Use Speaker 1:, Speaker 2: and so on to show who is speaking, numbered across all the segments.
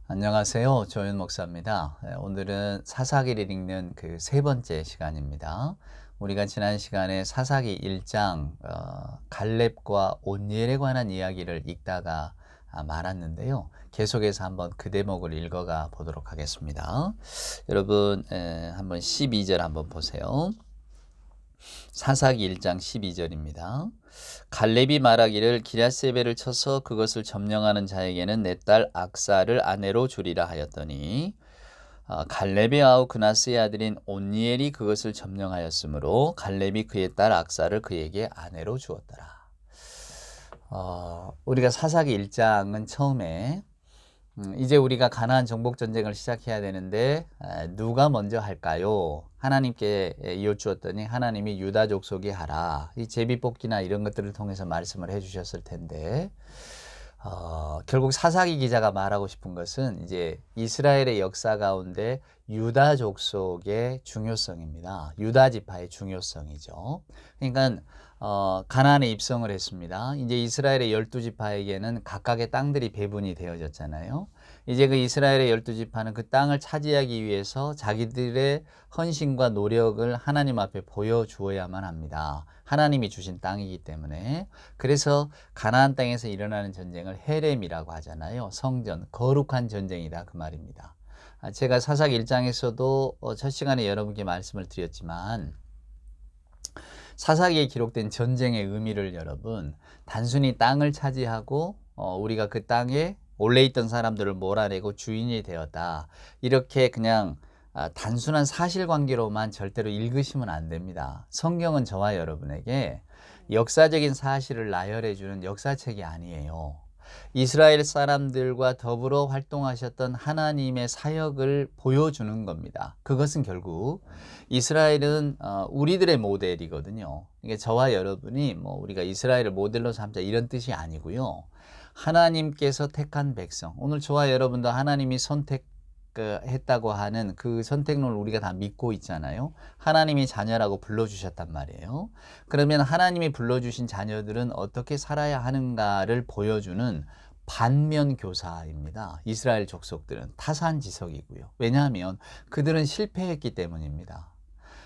Speaker 1: 안녕하세요. 조윤 목사입니다. 오늘은 사사기를 읽는 그 세 번째 시간입니다. 우리가 지난 시간에 사사기 1장 갈렙과 온니엘에 관한 이야기를 읽다가 말았는데요. 계속해서 한번 그 대목을 읽어가 보도록 하겠습니다. 여러분 한번 12절 한번 보세요. 사사기 1장 12절입니다. 갈렙이 말하기를 기랴세벨을 쳐서 그것을 점령하는 자에게는 내 딸 악사를 아내로 주리라 하였더니 갈렙의 아우 그나스의 아들인 온니엘이 그것을 점령하였으므로 갈렙이 그의 딸 악사를 그에게 아내로 주었더라. 우리가 사사기 1장은 처음에 이제 우리가 가나안 정복 전쟁을 시작해야 되는데 누가 먼저 할까요? 하나님께 이어주었더니 하나님이 유다 족속이 하라. 이 제비뽑기나 이런 것들을 통해서 말씀을 해주셨을 텐데 결국 사사기 기자가 말하고 싶은 것은 이제 이스라엘의 역사 가운데 유다 족속의 중요성입니다. 유다 지파의 중요성이죠. 그러니까 가나안에 입성을 했습니다. 이제 이스라엘의 12지파에게는 각각의 땅들이 배분이 되어졌잖아요. 이제 그 이스라엘의 12지파는 그 땅을 차지하기 위해서 자기들의 헌신과 노력을 하나님 앞에 보여주어야만 합니다. 하나님이 주신 땅이기 때문에. 그래서 가나안 땅에서 일어나는 전쟁을 헤렘이라고 하잖아요. 성전, 거룩한 전쟁이다 그 말입니다. 제가 사사기 1장에서도 첫 시간에 여러분께 말씀을 드렸지만 사사기에 기록된 전쟁의 의미를 여러분 단순히 땅을 차지하고 우리가 그 땅에 올래 있던 사람들을 몰아내고 주인이 되었다 이렇게 그냥 단순한 사실관계로만 절대로 읽으시면 안 됩니다. 성경은 저와 여러분에게 역사적인 사실을 나열해주는 역사책이 아니에요. 이스라엘 사람들과 더불어 활동하셨던 하나님의 사역을 보여주는 겁니다. 그것은 결국 이스라엘은 우리들의 모델이거든요. 이게 저와 여러분이 우리가 이스라엘을 모델로 삼자 이런 뜻이 아니고요. 하나님께서 택한 백성, 오늘 저와 여러분도 하나님이 선택했다고 하는 그 선택론을 우리가 다 믿고 있잖아요. 하나님이 자녀라고 불러주셨단 말이에요. 그러면 하나님이 불러주신 자녀들은 어떻게 살아야 하는가를 보여주는 반면교사입니다. 이스라엘 족속들은 타산지석이고요. 왜냐하면 그들은 실패했기 때문입니다.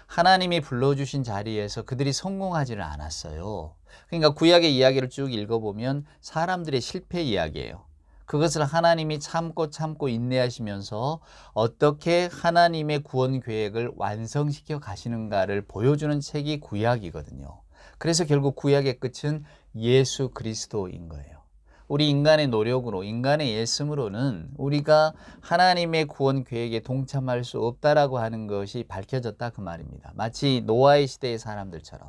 Speaker 1: 하나님이 불러주신 자리에서 그들이 성공하지를 않았어요. 그러니까 구약의 이야기를 쭉 읽어보면 사람들의 실패 이야기예요. 그것을 하나님이 참고 인내하시면서 어떻게 하나님의 구원 계획을 완성시켜 가시는가를 보여주는 책이 구약이거든요. 그래서 결국 구약의 끝은 예수 그리스도인 거예요. 우리 인간의 노력으로, 인간의 예씀으로는 우리가 하나님의 구원 계획에 동참할 수 없다라고 하는 것이 밝혀졌다 그 말입니다. 마치 노아의 시대의 사람들처럼.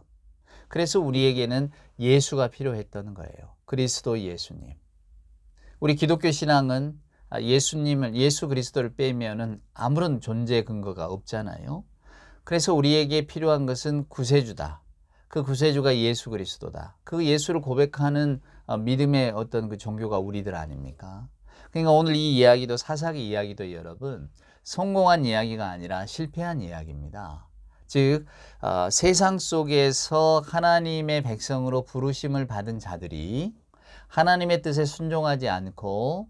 Speaker 1: 그래서 우리에게는 예수가 필요했던 거예요. 그리스도 예수님. 우리 기독교 신앙은 예수 그리스도를 빼면은 아무런 존재 근거가 없잖아요. 그래서 우리에게 필요한 것은 구세주다. 그 구세주가 예수 그리스도다. 그 예수를 고백하는 믿음의 어떤 그 종교가 우리들 아닙니까? 그러니까 오늘 이 이야기도 사사기 이야기도 여러분 성공한 이야기가 아니라 실패한 이야기입니다. 즉 세상 속에서 하나님의 백성으로 부르심을 받은 자들이 하나님의 뜻에 순종하지 않고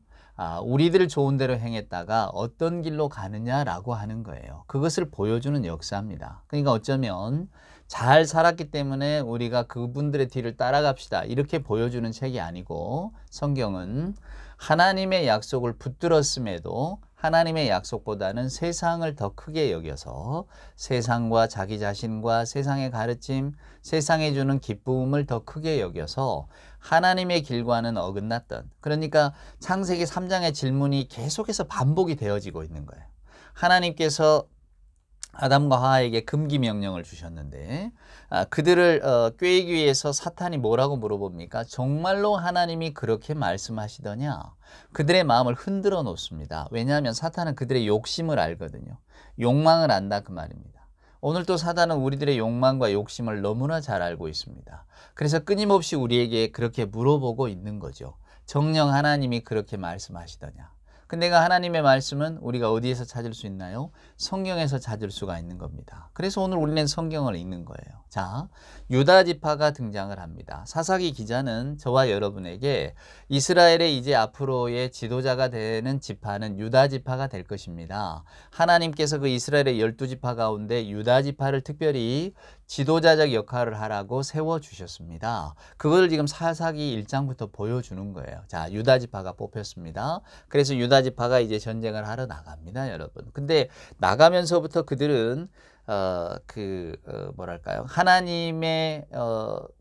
Speaker 1: 우리들 좋은 대로 행했다가 어떤 길로 가느냐라고 하는 거예요. 그것을 보여주는 역사입니다. 그러니까 어쩌면 잘 살았기 때문에 우리가 그분들의 뒤를 따라갑시다 이렇게 보여주는 책이 아니고 성경은 하나님의 약속을 붙들었음에도 하나님의 약속보다는 세상을 더 크게 여겨서 세상과 자기 자신과 세상의 가르침, 세상에 주는 기쁨을 더 크게 여겨서 하나님의 길과는 어긋났던, 그러니까 창세기 3장의 질문이 계속해서 반복이 되어지고 있는 거예요. 하나님께서 아담과 하와에게 금기 명령을 주셨는데 그들을 꾀기 위해서 사탄이 뭐라고 물어봅니까? 정말로 하나님이 그렇게 말씀하시더냐? 그들의 마음을 흔들어 놓습니다. 왜냐하면 사탄은 그들의 욕심을 알거든요. 욕망을 안다 그 말입니다. 오늘 또 사탄은 우리들의 욕망과 욕심을 너무나 잘 알고 있습니다. 그래서 끊임없이 우리에게 그렇게 물어보고 있는 거죠. 정녕 하나님이 그렇게 말씀하시더냐? 근데 그 하나님의 말씀은 우리가 어디에서 찾을 수 있나요? 성경에서 찾을 수가 있는 겁니다. 그래서 오늘 우리는 성경을 읽는 거예요. 자, 유다 지파가 등장을 합니다. 사사기 기자는 저와 여러분에게 이스라엘의 이제 앞으로의 지도자가 되는 지파는 유다 지파가 될 것입니다. 하나님께서 그 이스라엘의 12지파 가운데 유다 지파를 특별히 지도자적 역할을 하라고 세워주셨습니다. 그걸 지금 사사기 1장부터 보여주는 거예요. 자, 유다 지파가 뽑혔습니다. 그래서 유다 지파가 이제 전쟁을 하러 나갑니다, 여러분. 근데 나가면서부터 그들은 뭐랄까요? 하나님의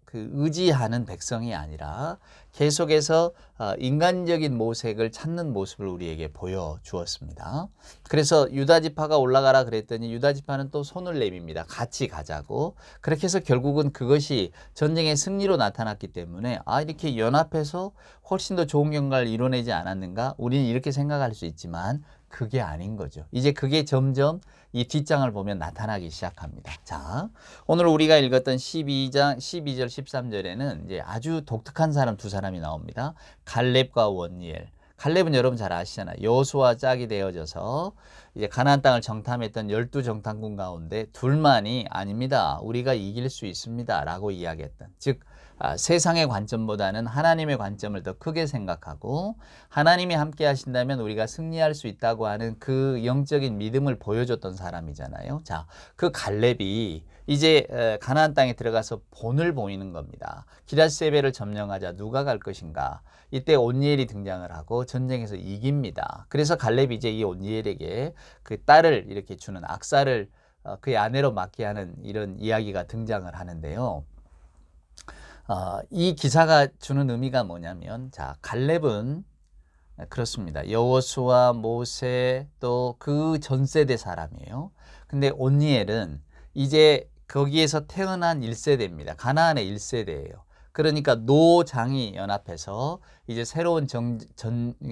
Speaker 1: 그 의지하는 백성이 아니라 계속해서 인간적인 모색을 찾는 모습을 우리에게 보여주었습니다. 그래서 유다 지파가 올라가라 그랬더니 유다 지파는 또 손을 내밉니다. 같이 가자고. 그렇게 해서 결국은 그것이 전쟁의 승리로 나타났기 때문에 이렇게 연합해서 훨씬 더 좋은 결과를 이뤄내지 않았는가? 우리는 이렇게 생각할 수 있지만 그게 아닌 거죠. 이제 그게 점점 이 뒷장을 보면 나타나기 시작합니다. 자, 오늘 우리가 읽었던 12장 12절 13절에는 이제 아주 독특한 사람 두 사람이 나옵니다. 갈렙과 원니엘. 갈렙은 여러분 잘 아시잖아요. 여호수아와 짝이 되어져서 이제 가나안 땅을 정탐했던 12정탐군 가운데 둘만이 아닙니다. 우리가 이길 수 있습니다. 라고 이야기했던. 즉 세상의 관점보다는 하나님의 관점을 더 크게 생각하고 하나님이 함께 하신다면 우리가 승리할 수 있다고 하는 그 영적인 믿음을 보여줬던 사람이잖아요. 자, 그 갈렙이 이제 가나안 땅에 들어가서 본을 보이는 겁니다. 기럇세벨을 점령하자 누가 갈 것인가? 이때 온니엘이 등장을 하고 전쟁에서 이깁니다. 그래서 갈렙이 이제 이 온니엘에게 그 딸을 이렇게 주는 악사를 그의 아내로 맡게 하는 이런 이야기가 등장을 하는데요. 이 기사가 주는 의미가 뭐냐면, 자, 갈렙은 그렇습니다. 여호수아, 모세 또 그 전 세대 사람이에요. 근데 온니엘은 이제 거기에서 태어난 1세대입니다. 가나안의 1세대예요. 그러니까 노장이 연합해서 이제 새로운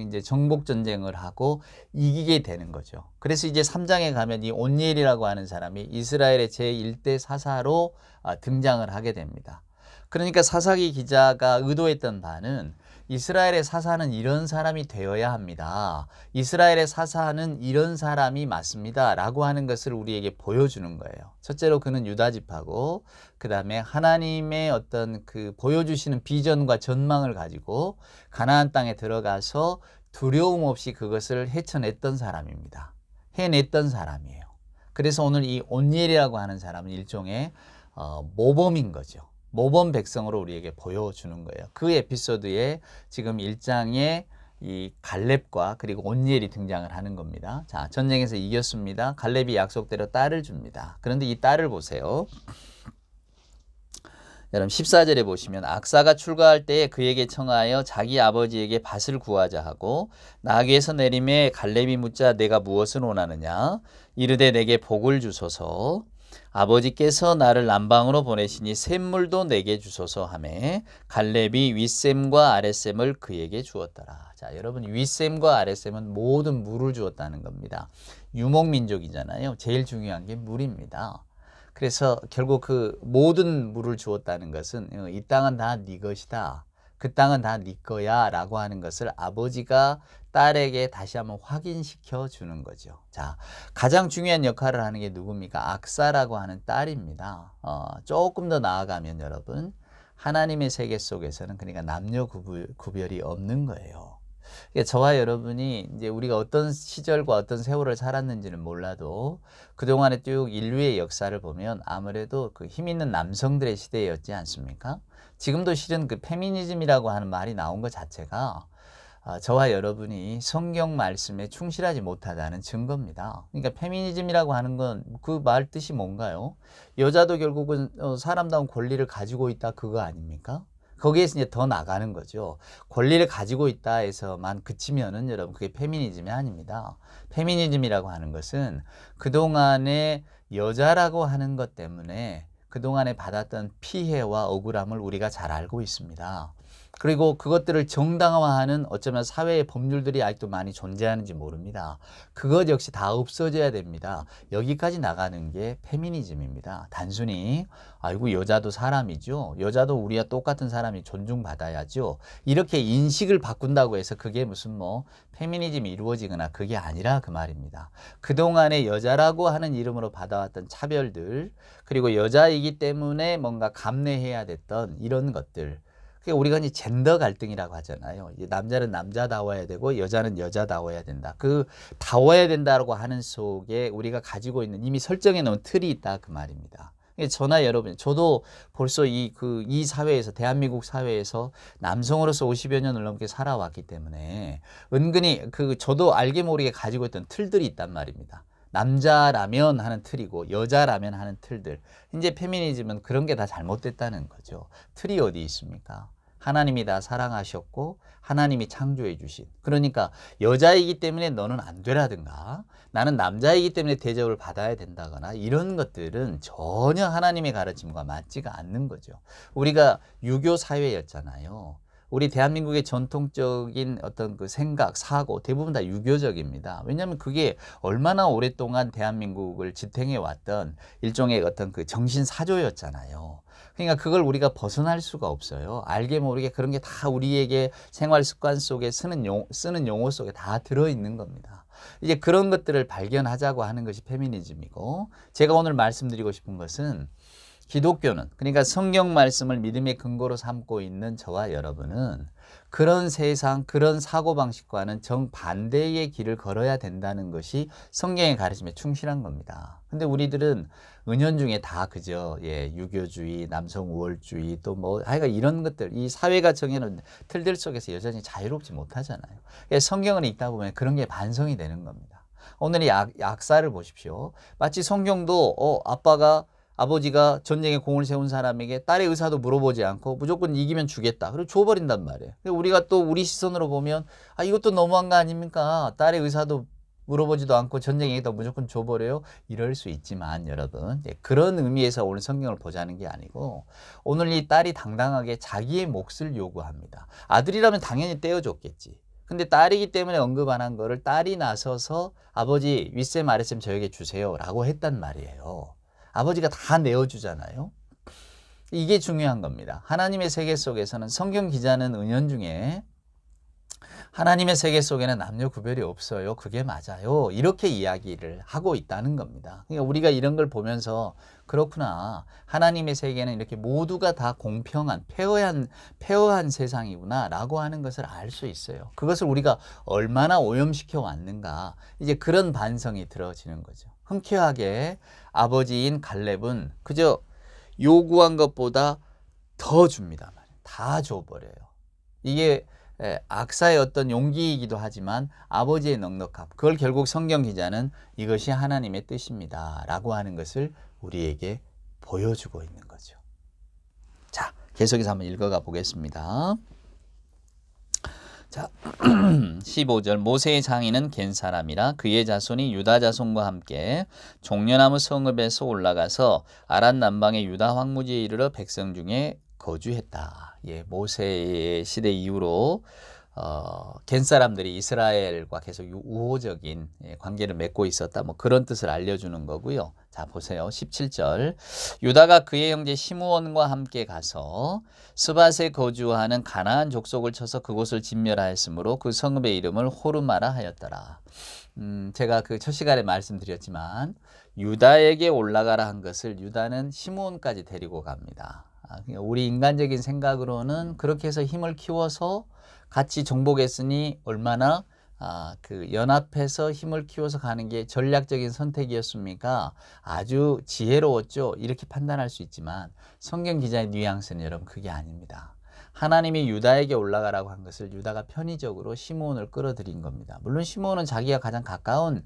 Speaker 1: 이제 정복 전쟁을 하고 이기게 되는 거죠. 그래서 이제 3장에 가면 이 온니엘이라고 하는 사람이 이스라엘의 제1대 사사로 등장을 하게 됩니다. 그러니까 사사기 기자가 의도했던 바는 이스라엘의 사사는 이런 사람이 되어야 합니다. 이스라엘의 사사는 이런 사람이 맞습니다. 라고 하는 것을 우리에게 보여주는 거예요. 첫째로 그는 유다 지파고, 그 다음에 하나님의 어떤 그 보여주시는 비전과 전망을 가지고 가나안 땅에 들어가서 두려움 없이 그것을 헤쳐냈던 사람입니다. 해냈던 사람이에요. 그래서 오늘 이 온니엘이라고 하는 사람은 일종의 모범인 거죠. 모범 백성으로 우리에게 보여주는 거예요. 그 에피소드에 지금 1장에 이 갈렙과 그리고 온니엘이 등장을 하는 겁니다. 자, 전쟁에서 이겼습니다. 갈렙이 약속대로 딸을 줍니다. 그런데 이 딸을 보세요. 여러분 14절에 보시면 악사가 출가할 때에 그에게 청하여 자기 아버지에게 밭을 구하자 하고 나귀에서 내림에 갈렙이 묻자 내가 무엇을 원하느냐 이르되 내게 복을 주소서 아버지께서 나를 남방으로 보내시니 샘물도 내게 주소서 하매 갈렙이 윗샘과 아랫샘을 그에게 주었더라. 자, 여러분 윗샘과 아랫샘은 모든 물을 주었다는 겁니다. 유목민족이잖아요. 제일 중요한 게 물입니다. 그래서 결국 그 모든 물을 주었다는 것은 이 땅은 다 네 것이다. 그 땅은 다 네 거야 라고 하는 것을 아버지가 딸에게 다시 한번 확인시켜 주는 거죠. 자, 가장 중요한 역할을 하는 게 누굽니까? 악사라고 하는 딸입니다. 조금 더 나아가면 여러분 하나님의 세계 속에서는 그러니까 남녀 구별이 없는 거예요. 그러니까 저와 여러분이 이제 우리가 어떤 시절과 어떤 세월을 살았는지는 몰라도 그동안에 쭉 인류의 역사를 보면 아무래도 그 힘 있는 남성들의 시대였지 않습니까? 지금도 실은 그 페미니즘이라고 하는 말이 나온 것 자체가 저와 여러분이 성경 말씀에 충실하지 못하다는 증거입니다. 그러니까 페미니즘이라고 하는 건 그 말 뜻이 뭔가요? 여자도 결국은 사람다운 권리를 가지고 있다 그거 아닙니까? 거기에서 이제 더 나가는 거죠. 권리를 가지고 있다 해서만 그치면은 여러분 그게 페미니즘이 아닙니다. 페미니즘이라고 하는 것은 그동안에 여자라고 하는 것 때문에 그동안에 받았던 피해와 억울함을 우리가 잘 알고 있습니다. 그리고 그것들을 정당화하는 어쩌면 사회의 법률들이 아직도 많이 존재하는지 모릅니다. 그것 역시 다 없어져야 됩니다. 여기까지 나가는 게 페미니즘입니다. 단순히 아이고 여자도 사람이죠. 여자도 우리와 똑같은 사람이 존중받아야죠. 이렇게 인식을 바꾼다고 해서 그게 무슨 뭐 페미니즘이 이루어지거나 그게 아니라 그 말입니다. 그동안에 여자라고 하는 이름으로 받아왔던 차별들, 그리고 여자이기 때문에 뭔가 감내해야 됐던 이런 것들, 그게 우리가 이제 젠더 갈등이라고 하잖아요. 남자는 남자다워야 되고 여자는 여자다워야 된다. 그 다워야 된다고 하는 속에 우리가 가지고 있는 이미 설정해 놓은 틀이 있다 그 말입니다. 저나 여러분, 저도 벌써 이 사회에서, 대한민국 사회에서 남성으로서 50여 년을 넘게 살아왔기 때문에 은근히 저도 알게 모르게 가지고 있던 틀들이 있단 말입니다. 남자라면 하는 틀이고 여자라면 하는 틀들. 이제 페미니즘은 그런 게 다 잘못됐다는 거죠. 틀이 어디 있습니까? 하나님이 다 사랑하셨고 하나님이 창조해 주신, 그러니까 여자이기 때문에 너는 안 되라든가 나는 남자이기 때문에 대접을 받아야 된다거나 이런 것들은 전혀 하나님의 가르침과 맞지가 않는 거죠. 우리가 유교 사회였잖아요. 우리 대한민국의 전통적인 어떤 그 생각, 사고 대부분 다 유교적입니다. 왜냐하면 그게 얼마나 오랫동안 대한민국을 지탱해 왔던 일종의 어떤 그 정신 사조였잖아요. 그러니까 그걸 우리가 벗어날 수가 없어요. 알게 모르게 그런 게 다 우리에게 생활 습관 속에 쓰는 용어 속에 다 들어있는 겁니다. 이제 그런 것들을 발견하자고 하는 것이 페미니즘이고, 제가 오늘 말씀드리고 싶은 것은 기독교는, 그러니까 성경 말씀을 믿음의 근거로 삼고 있는 저와 여러분은 그런 세상, 그런 사고방식과는 정반대의 길을 걸어야 된다는 것이 성경의 가르침에 충실한 겁니다. 근데 우리들은 은연중에 다 그저 유교주의, 남성 우월주의, 또 뭐 하여간 이런 것들, 이 사회가 정해놓은 틀들 속에서 여전히 자유롭지 못하잖아요. 성경을 읽다 보면 그런 게 반성이 되는 겁니다. 오늘 이 약사를 보십시오. 마치 성경도 아버지가 전쟁에 공을 세운 사람에게 딸의 의사도 물어보지 않고 무조건 이기면 주겠다. 그리고 줘버린단 말이에요. 우리가 또 우리 시선으로 보면 이것도 너무한 거 아닙니까? 딸의 의사도 물어보지도 않고 전쟁에다 무조건 줘버려요. 이럴 수 있지만 여러분, 그런 의미에서 오늘 성경을 보자는 게 아니고, 오늘 이 딸이 당당하게 자기의 몫을 요구합니다. 아들이라면 당연히 떼어줬겠지. 근데 딸이기 때문에 언급 안 한 거를 딸이 나서서 아버지 윗셈 아랫셈 저에게 주세요 라고 했단 말이에요. 아버지가 다 내어주잖아요. 이게 중요한 겁니다. 하나님의 세계 속에서는, 성경 기자는 은연중에 하나님의 세계 속에는 남녀 구별이 없어요. 그게 맞아요. 이렇게 이야기를 하고 있다는 겁니다. 그러니까 우리가 이런 걸 보면서 그렇구나. 하나님의 세계는 이렇게 모두가 다 공평한, 페어한 세상이구나 라고 하는 것을 알 수 있어요. 그것을 우리가 얼마나 오염시켜 왔는가. 이제 그런 반성이 들어지는 거죠. 흔쾌하게 아버지인 갈렙은 그저 요구한 것보다 더 줍니다. 다 줘버려요. 이게 악사의 어떤 용기이기도 하지만 아버지의 넉넉함, 그걸 결국 성경 기자는 이것이 하나님의 뜻입니다 라고 하는 것을 우리에게 보여주고 있는 거죠. 자, 계속해서 한번 읽어가 보겠습니다. 자, 15절. 모세의 장인은 겐 사람이라 그의 자손이 유다 자손과 함께 종려나무 성읍에서 올라가서 아란 남방의 유다 황무지에 이르러 백성 중에 거주했다. 모세의 시대 이후로 겐 사람들이 이스라엘과 계속 우호적인 관계를 맺고 있었다. 뭐 그런 뜻을 알려주는 거고요. 자, 보세요. 17절. 유다가 그의 형제 시므온과 함께 가서 스밧에 거주하는 가나안 족속을 쳐서 그곳을 진멸하였으므로 그 성읍의 이름을 호르마라 하였더라. 제가 그 첫 시간에 말씀드렸지만 유다에게 올라가라 한 것을 유다는 시므온까지 데리고 갑니다. 우리 인간적인 생각으로는 그렇게 해서 힘을 키워서 같이 정복했으니 얼마나 그 연합해서 힘을 키워서 가는 게 전략적인 선택이었습니까? 아주 지혜로웠죠. 이렇게 판단할 수 있지만 성경 기자의 뉘앙스는 여러분 그게 아닙니다. 하나님이 유다에게 올라가라고 한 것을 유다가 편의적으로 시므온을 끌어들인 겁니다. 물론 시므온은 자기가 가장 가까운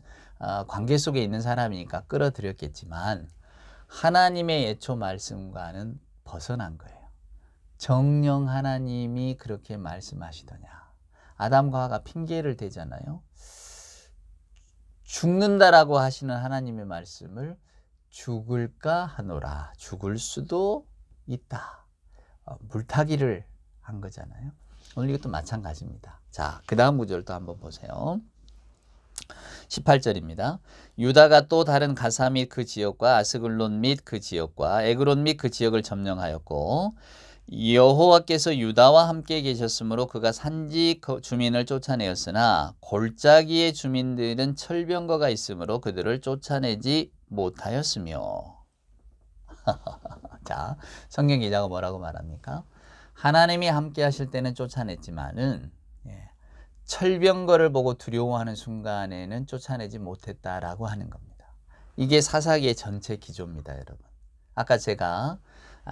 Speaker 1: 관계 속에 있는 사람이니까 끌어들였겠지만 하나님의 예초 말씀과는 벗어난 거예요. 정령 하나님이 그렇게 말씀하시더냐. 아담과 하와가 핑계를 대잖아요. 죽는다라고 하시는 하나님의 말씀을 죽을까 하노라. 죽을 수도 있다. 물타기를 한 거잖아요. 오늘 이것도 마찬가지입니다. 자, 그 다음 구절도 한번 보세요. 18절입니다. 유다가 또 다른 가사 및 그 지역과 아스글론 및 그 지역과 에그론 및 그 지역을 점령하였고 여호와께서 유다와 함께 계셨으므로 그가 산지 주민을 쫓아내었으나 골짜기의 주민들은 철병거가 있으므로 그들을 쫓아내지 못하였으며. 자, 성경 기자가 뭐라고 말합니까? 하나님이 함께 하실 때는 쫓아냈지만은 철병거를 보고 두려워하는 순간에는 쫓아내지 못했다라고 하는 겁니다. 이게 사사기의 전체 기조입니다, 여러분. 아까 제가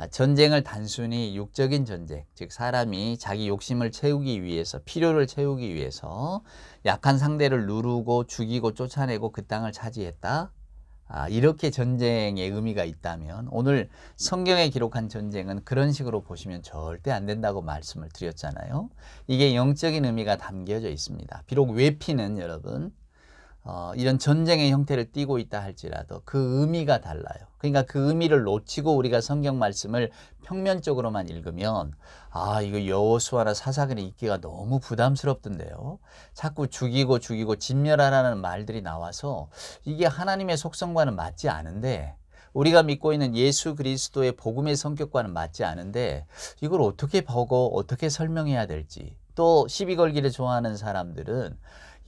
Speaker 1: 전쟁을 단순히 육적인 전쟁, 즉 사람이 자기 욕심을 채우기 위해서, 필요를 채우기 위해서 약한 상대를 누르고 죽이고 쫓아내고 그 땅을 차지했다. 이렇게 전쟁의 의미가 있다면 오늘 성경에 기록한 전쟁은 그런 식으로 보시면 절대 안 된다고 말씀을 드렸잖아요. 이게 영적인 의미가 담겨져 있습니다. 비록 외피는 여러분 이런 전쟁의 형태를 띠고 있다 할지라도 그 의미가 달라요. 그러니까 그 의미를 놓치고 우리가 성경 말씀을 평면적으로만 읽으면 이거 여호수아나 사사기를 읽기가 너무 부담스럽던데요. 자꾸 죽이고 진멸하라는 말들이 나와서 이게 하나님의 속성과는 맞지 않은데 우리가 믿고 있는 예수 그리스도의 복음의 성격과는 맞지 않은데 이걸 어떻게 보고 어떻게 설명해야 될지, 또 시비 걸기를 좋아하는 사람들은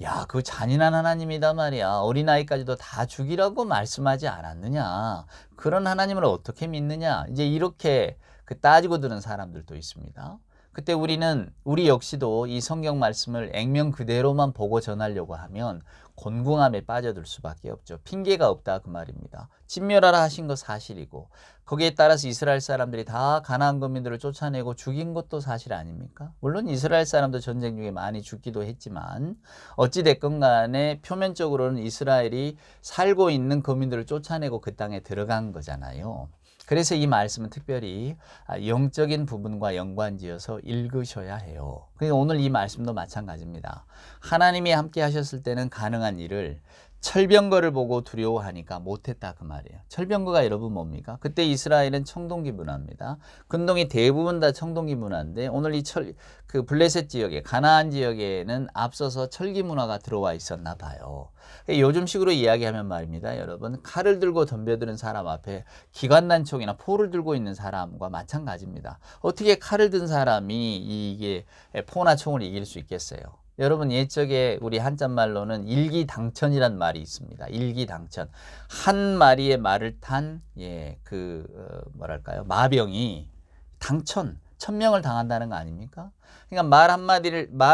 Speaker 1: 야, 그 잔인한 하나님이다 말이야. 어린아이까지도 다 죽이라고 말씀하지 않았느냐. 그런 하나님을 어떻게 믿느냐. 이제 이렇게 따지고 드는 사람들도 있습니다. 그때 우리 역시도 이 성경 말씀을 액면 그대로만 보고 전하려고 하면 곤궁함에 빠져들 수밖에 없죠. 핑계가 없다 그 말입니다. 진멸하라 하신 거 사실이고 거기에 따라서 이스라엘 사람들이 다 가나안 거민들을 쫓아내고 죽인 것도 사실 아닙니까? 물론 이스라엘 사람도 전쟁 중에 많이 죽기도 했지만 어찌됐건 간에 표면적으로는 이스라엘이 살고 있는 거민들을 쫓아내고 그 땅에 들어간 거잖아요. 그래서 이 말씀은 특별히 영적인 부분과 연관지어서 읽으셔야 해요. 그래서 오늘 이 말씀도 마찬가지입니다. 하나님이 함께 하셨을 때는 가능한 일을 철병거를 보고 두려워하니까 못했다 그 말이에요. 철병거가 여러분 뭡니까? 그때 이스라엘은 청동기 문화입니다. 근동이 대부분 다 청동기 문화인데 오늘 이 그 블레셋 지역에 가나안 지역에는 앞서서 철기 문화가 들어와 있었나 봐요. 요즘식으로 이야기하면 말입니다. 여러분 칼을 들고 덤벼드는 사람 앞에 기관단총이나 포를 들고 있는 사람과 마찬가지입니다. 어떻게 칼을 든 사람이 이게 포나 총을 이길 수 있겠어요? 여러분 옛적에 우리 한자말로는 일기당천이란 말이 있습니다. 일기당천. 한 마리의 말을 탄 뭐랄까요? 마병이 천명을 당한다는 거 아닙니까? 그러니까 말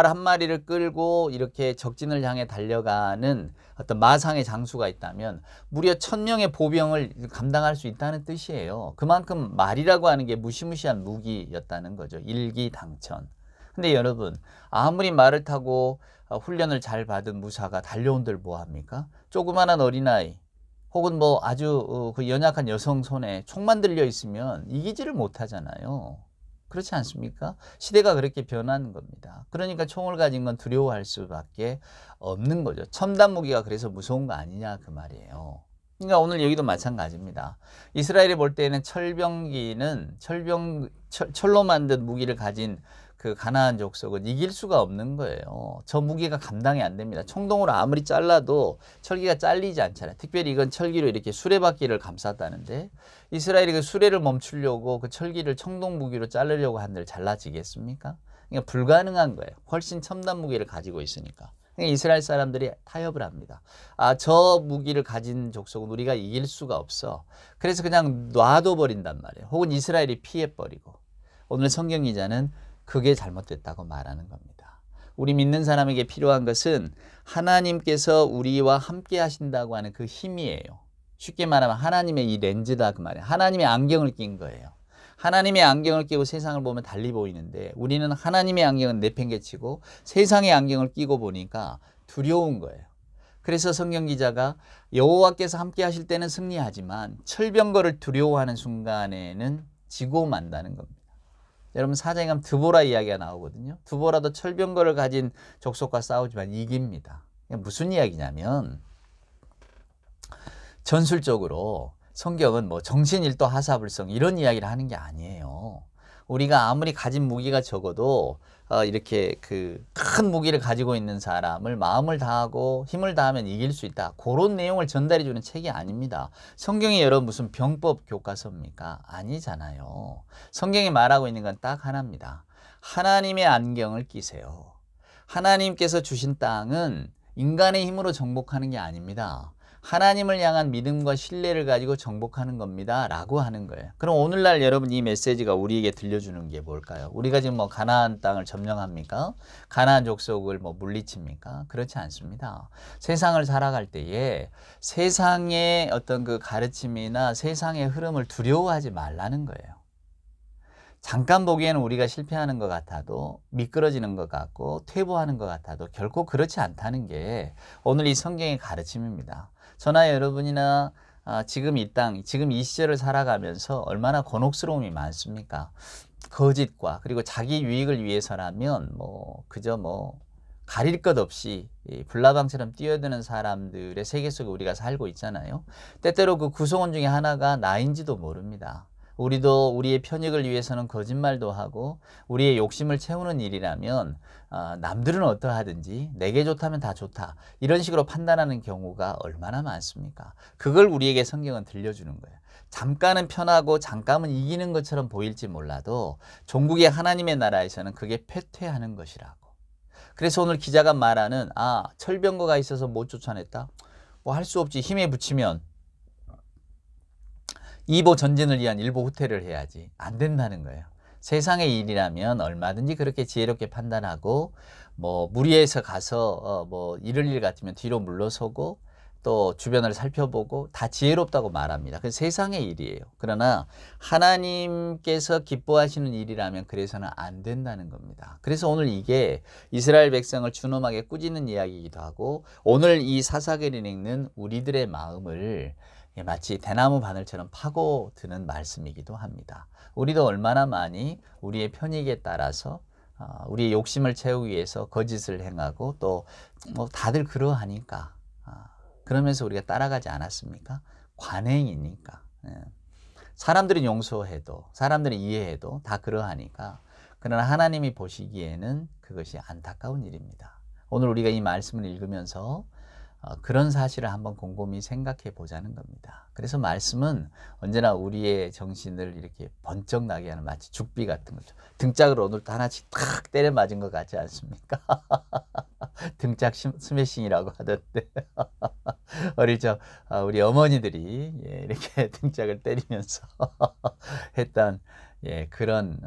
Speaker 1: 한 마리를 끌고 이렇게 적진을 향해 달려가는 어떤 마상의 장수가 있다면 무려 1000명의 보병을 감당할 수 있다는 뜻이에요. 그만큼 말이라고 하는 게 무시무시한 무기였다는 거죠. 일기당천. 근데 여러분 아무리 말을 타고 훈련을 잘 받은 무사가 달려온들 뭐합니까? 조그마한 어린아이 혹은 뭐 아주 그 연약한 여성 손에 총만 들려 있으면 이기지를 못하잖아요. 그렇지 않습니까? 시대가 그렇게 변하는 겁니다. 그러니까 총을 가진 건 두려워할 수밖에 없는 거죠. 첨단 무기가 그래서 무서운 거 아니냐 그 말이에요. 그러니까 오늘 여기도 마찬가지입니다. 이스라엘이 볼 때는 철병기는 철로 만든 무기를 가진 그 가나안 족속은 이길 수가 없는 거예요. 저 무기가 감당이 안 됩니다. 청동으로 아무리 잘라도 철기가 잘리지 않잖아요. 특별히 이건 철기로 이렇게 수레바퀴를 감쌌다는데 이스라엘이 그 수레를 멈추려고 그 철기를 청동 무기로 자르려고 한들 잘라지겠습니까? 그러니까 불가능한 거예요. 훨씬 첨단 무기를 가지고 있으니까. 그러니까 이스라엘 사람들이 타협을 합니다. 저 무기를 가진 족속은 우리가 이길 수가 없어. 그래서 그냥 놔둬 버린단 말이에요. 혹은 이스라엘이 피해 버리고. 오늘 성경 기자는 그게 잘못됐다고 말하는 겁니다. 우리 믿는 사람에게 필요한 것은 하나님께서 우리와 함께 하신다고 하는 그 힘이에요. 쉽게 말하면 하나님의 이 렌즈다 그 말이에요. 하나님의 안경을 낀 거예요. 하나님의 안경을 끼고 세상을 보면 달리 보이는데 우리는 하나님의 안경은 내팽개치고 세상의 안경을 끼고 보니까 두려운 거예요. 그래서 성경 기자가 여호와께서 함께 하실 때는 승리하지만 철병거를 두려워하는 순간에는 지고 만다는 겁니다. 여러분 사장에 가면 드보라 이야기가 나오거든요. 드보라도 철병거를 가진 족속과 싸우지만 이깁니다. 무슨 이야기냐면 전술적으로 성경은 뭐 정신일도 하사불성 이런 이야기를 하는 게 아니에요. 우리가 아무리 가진 무기가 적어도 이렇게 그 큰 무기를 가지고 있는 사람을 마음을 다하고 힘을 다하면 이길 수 있다. 그런 내용을 전달해 주는 책이 아닙니다. 성경이 여러분 무슨 병법 교과서입니까? 아니잖아요. 성경이 말하고 있는 건 딱 하나입니다. 하나님의 안경을 끼세요. 하나님께서 주신 땅은 인간의 힘으로 정복하는 게 아닙니다. 하나님을 향한 믿음과 신뢰를 가지고 정복하는 겁니다 라고 하는 거예요. 그럼 오늘날 여러분 이 메시지가 우리에게 들려주는 게 뭘까요? 우리가 지금 뭐 가나안 땅을 점령합니까? 가나안 족속을 뭐 물리칩니까? 그렇지 않습니다. 세상을 살아갈 때에 세상의 어떤 그 가르침이나 세상의 흐름을 두려워하지 말라는 거예요. 잠깐 보기에는 우리가 실패하는 것 같아도, 미끄러지는 것 같고 퇴보하는 것 같아도 결코 그렇지 않다는 게 오늘 이 성경의 가르침입니다. 저나 여러분이나 지금 이 땅, 지금 이 시절을 살아가면서 얼마나 곤혹스러움이 많습니까? 거짓과 그리고 자기 유익을 위해서라면 그저 가릴 것 없이 불나방처럼 뛰어드는 사람들의 세계 속에 우리가 살고 있잖아요. 때때로 그 구성원 중에 하나가 나인지도 모릅니다. 우리도 우리의 편익을 위해서는 거짓말도 하고 우리의 욕심을 채우는 일이라면 남들은 어떠하든지 내게 좋다면 다 좋다 이런 식으로 판단하는 경우가 얼마나 많습니까? 그걸 우리에게 성경은 들려주는 거예요. 잠깐은 편하고 잠깐은 이기는 것처럼 보일지 몰라도 종국의 하나님의 나라에서는 그게 패퇴하는 것이라고. 그래서 오늘 기자가 말하는 철병거가 있어서 못 쫓아냈다? 뭐 할 수 없지. 힘에 붙이면 이보 전진을 위한 일보 후퇴를 해야지. 안 된다는 거예요. 세상의 일이라면 얼마든지 그렇게 지혜롭게 판단하고 무리해서 가서 이럴 일 같으면 뒤로 물러서고 또 주변을 살펴보고 다 지혜롭다고 말합니다. 그래서 세상의 일이에요. 그러나 하나님께서 기뻐하시는 일이라면 그래서는 안 된다는 겁니다. 그래서 오늘 이게 이스라엘 백성을 준엄하게 꾸짖는 이야기이기도 하고 오늘 이 사사기를 읽는 우리들의 마음을 마치 대나무 바늘처럼 파고드는 말씀이기도 합니다. 우리도 얼마나 많이 우리의 편익에 따라서 우리의 욕심을 채우기 위해서 거짓을 행하고 또 다들 그러하니까 그러면서 우리가 따라가지 않았습니까? 관행이니까. 사람들이 용서해도 사람들이 이해해도 다 그러하니까. 그러나 하나님이 보시기에는 그것이 안타까운 일입니다. 오늘 우리가 이 말씀을 읽으면서 그런 사실을 한번 곰곰이 생각해 보자는 겁니다. 그래서 말씀은 언제나 우리의 정신을 이렇게 번쩍 나게 하는 마치 죽비 같은 거죠. 등짝으로 오늘도 하나씩 탁 때려 맞은 것 같지 않습니까? 등짝 스매싱이라고 하던데 어릴 적 우리 어머니들이 이렇게 등짝을 때리면서 했던 그런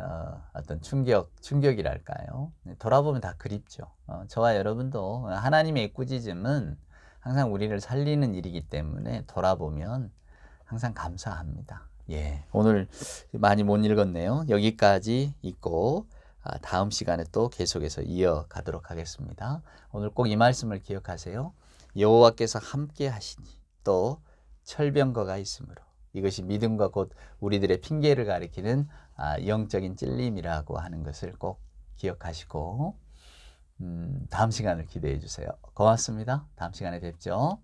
Speaker 1: 어떤 충격이랄까요? 돌아보면 다 그립죠. 저와 여러분도 하나님의 꾸짖음은 항상 우리를 살리는 일이기 때문에 돌아보면 항상 감사합니다. 오늘 많이 못 읽었네요. 여기까지 읽고 다음 시간에 또 계속해서 이어가도록 하겠습니다. 오늘 꼭 이 말씀을 기억하세요. 여호와께서 함께 하시니 또 철병거가 있으므로. 이것이 믿음과 곧 우리들의 핑계를 가리키는 영적인 찔림이라고 하는 것을 꼭 기억하시고 다음 시간을 기대해 주세요. 고맙습니다. 다음 시간에 뵙죠.